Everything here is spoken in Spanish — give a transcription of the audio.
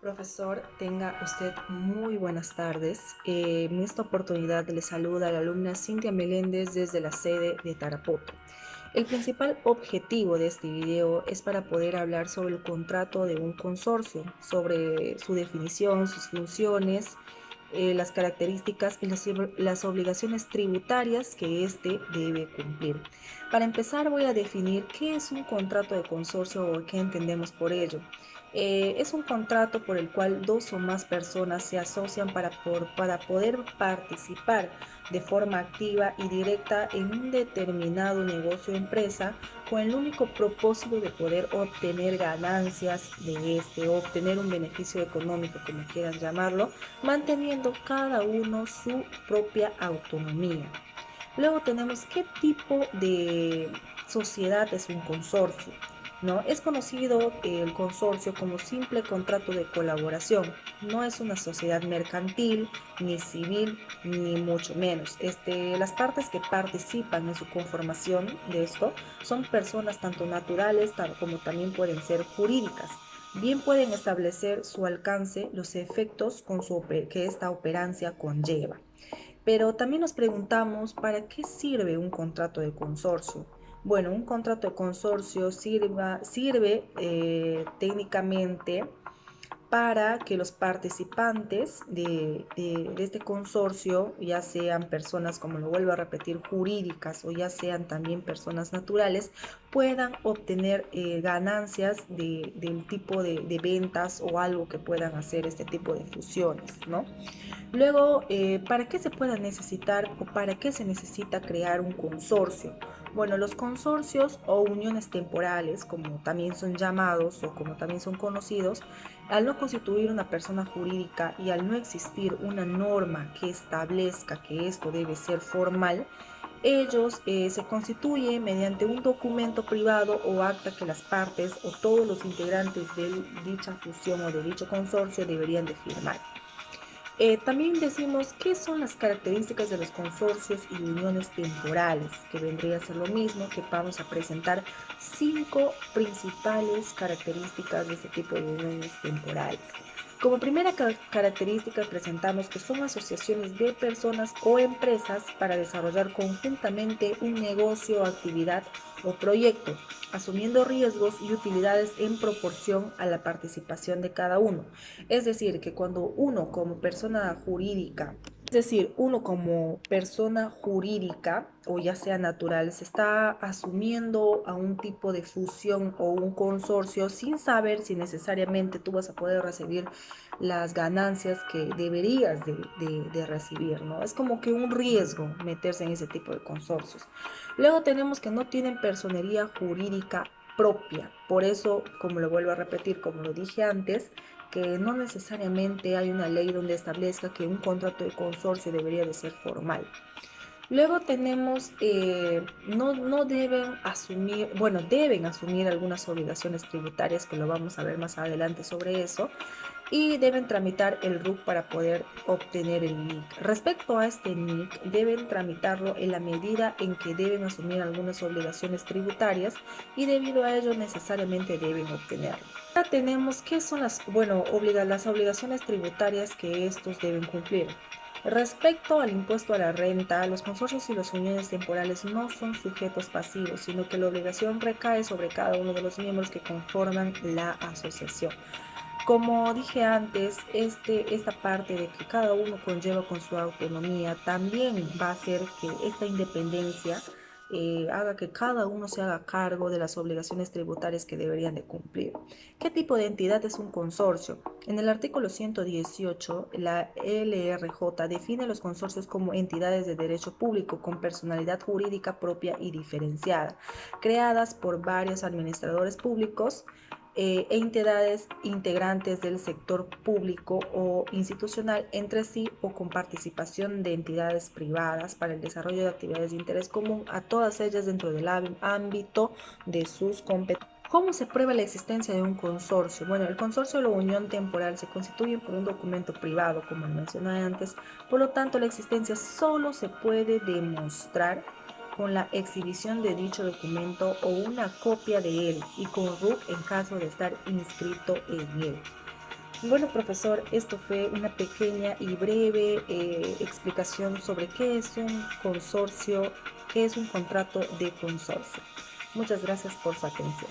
Profesor, tenga usted muy buenas tardes. En esta oportunidad le saluda la alumna Cintia Meléndez desde la sede de Tarapoto. El principal objetivo de este video es para poder hablar sobre el contrato de un consorcio, sobre su definición, sus funciones, las características y las obligaciones tributarias que éste debe cumplir. Para empezar, voy a definir qué es un contrato de consorcio o qué entendemos por ello. Es un contrato por el cual dos o más personas se asocian para poder participar de forma activa y directa en un determinado negocio o empresa con el único propósito de poder obtener ganancias de este, obtener un beneficio económico, como quieran llamarlo, manteniendo cada uno su propia autonomía. Luego tenemos qué tipo de sociedad es un consorcio. ¿No? Es conocido el consorcio como simple contrato de colaboración. No es una sociedad mercantil, ni civil, ni mucho menos. Las partes que participan en su conformación de esto son personas tanto naturales como también pueden ser jurídicas. Bien pueden establecer su alcance, los efectos que esta operancia conlleva. Pero también nos preguntamos, ¿para qué sirve un contrato de consorcio? Bueno, un contrato de consorcio sirve técnicamente para que los participantes de este consorcio, ya sean personas, como lo vuelvo a repetir, jurídicas o ya sean también personas naturales, puedan obtener ganancias del tipo de ventas o algo que puedan hacer este tipo de fusiones, ¿no? Luego, ¿para qué se pueda necesitar o para qué se necesita crear un consorcio? Bueno, los consorcios o uniones temporales, como también son llamados o como también son conocidos, al no constituir una persona jurídica y al no existir una norma que establezca que esto debe ser formal, ellos se constituyen mediante un documento privado o acta que las partes o todos los integrantes de dicha fusión o de dicho consorcio deberían de firmar. También decimos qué son las características de los consorcios y uniones temporales, que vendría a ser lo mismo, que vamos a presentar 5 principales características de este tipo de uniones temporales. Como primera característica presentamos que son asociaciones de personas o empresas para desarrollar conjuntamente un negocio, actividad o proyecto, asumiendo riesgos y utilidades en proporción a la participación de cada uno. Es decir, que cuando uno como persona jurídica, es decir, uno como persona jurídica o ya sea natural, se está asumiendo a un tipo de fusión o un consorcio sin saber si necesariamente tú vas a poder recibir las ganancias que deberías de recibir, ¿no? Es como que un riesgo meterse en ese tipo de consorcios. Luego tenemos que no tienen personería jurídica propia. Por eso, como lo vuelvo a repetir, como lo dije antes, que no necesariamente hay una ley donde establezca que un contrato de consorcio debería de ser formal. Luego tenemos, no deben asumir, bueno, deben asumir algunas obligaciones tributarias, que lo vamos a ver más adelante sobre eso, y deben tramitar el RUC para poder obtener el NIC. Respecto a este NIC, deben tramitarlo en la medida en que deben asumir algunas obligaciones tributarias y debido a ello necesariamente deben obtenerlo. Ahora tenemos qué son las obligaciones tributarias que estos deben cumplir. Respecto al impuesto a la renta, los consorcios y las uniones temporales no son sujetos pasivos, sino que la obligación recae sobre cada uno de los miembros que conforman la asociación. Como dije antes, esta parte de que cada uno conlleva con su autonomía también va a hacer que esta independencia haga que cada uno se haga cargo de las obligaciones tributarias que deberían de cumplir. ¿Qué tipo de entidad es un consorcio? En el artículo 118, la LRJ define los consorcios como entidades de derecho público con personalidad jurídica propia y diferenciada, creadas por varios administradores públicos e entidades integrantes del sector público o institucional entre sí o con participación de entidades privadas para el desarrollo de actividades de interés común, a todas ellas dentro del ámbito de sus competencias. ¿Cómo se prueba la existencia de un consorcio? Bueno, el consorcio o la unión temporal se constituye por un documento privado, como mencioné antes, por lo tanto la existencia solo se puede demostrar con la exhibición de dicho documento o una copia de él y con RUC en caso de estar inscrito en él. Bueno, profesor, esto fue una pequeña y breve explicación sobre qué es un consorcio, qué es un contrato de consorcio. Muchas gracias por su atención.